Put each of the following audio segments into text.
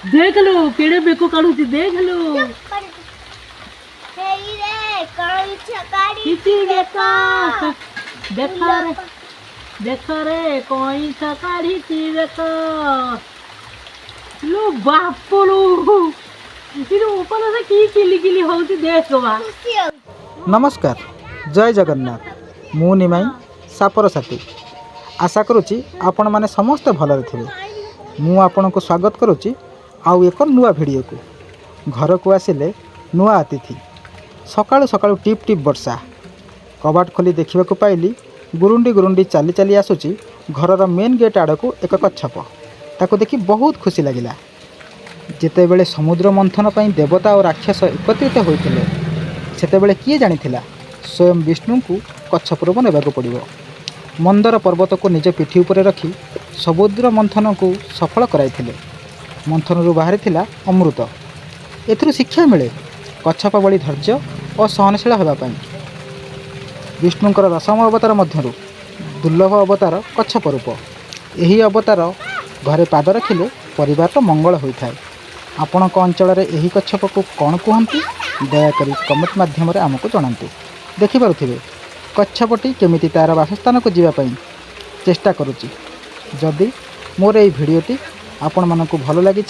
देख लो केड़े बेको काढूची देख लो किसी बेको देखा रे देख रे कोई काढ़ी बेको लो बाप लो इधर ऊपर से की किली किली होती देख बा। नमस्कार जय जगन्नाथ मु निमाई सापर साथी आशा करुच्ची आपण माने समस्ते भलरे थिबे। मु आपण को स्वागत करुच्ची आउ एक नुआ भिडियो को। घर को आसिले नुआ अतिथि सकाळु सकाळु टिप टिप वर्षा कबाट खोली देखा पाइली गुरुंडी गुरुंडी चली चली आसुची घरर मेन गेट आड़ को एक कच्छप ताको देखी बहुत खुशी लगिला। जेतेबेले समुद्र मंथन पर देवता और राक्षस एकत्रित होते सेतेबेले किए जानिथिला स्वयं विष्णु को कच्छपरू नेबाक पड़िबो। मंदर पर्वत को निज पिठी उपरे रखी समुद्र मंथन को सफल कराइथिले। मंथन बाहरी थिला अमृत। एथिरु शिक्षा मिले कच्छप भली धैर्य और सहनशील होगापाई। विष्णुंकर दशम अवतार मध्यरु दुर्लभ अवतार कच्छप रूप। यही अवतार घरे पाद रखिले परिवार मंगल होता है। आपण अंचल यही कच्छप को कौन कहती दयाकोरी कमेंट माध्यम आमको जनातु। देखिपे कच्छपटी केमिति तार बासस्थान को जीवाई चेष्टा करुच्ची। जदि मोर ये भिडटी आपण मानक भल लगी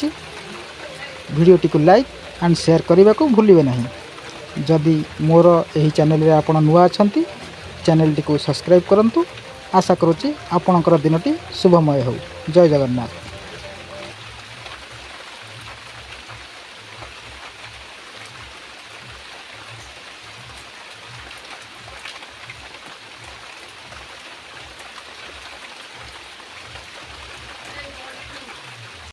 भिडटी को लाइक एंड शेयर करने को भूलिए नहीं। जदि मोर यही चैनल रे आपण नुआ अछंती चैनल टी को सब्सक्राइब करंतु। आशा करुच्ची आपणकर दिनटी शुभमय हो। जय जगन्नाथ।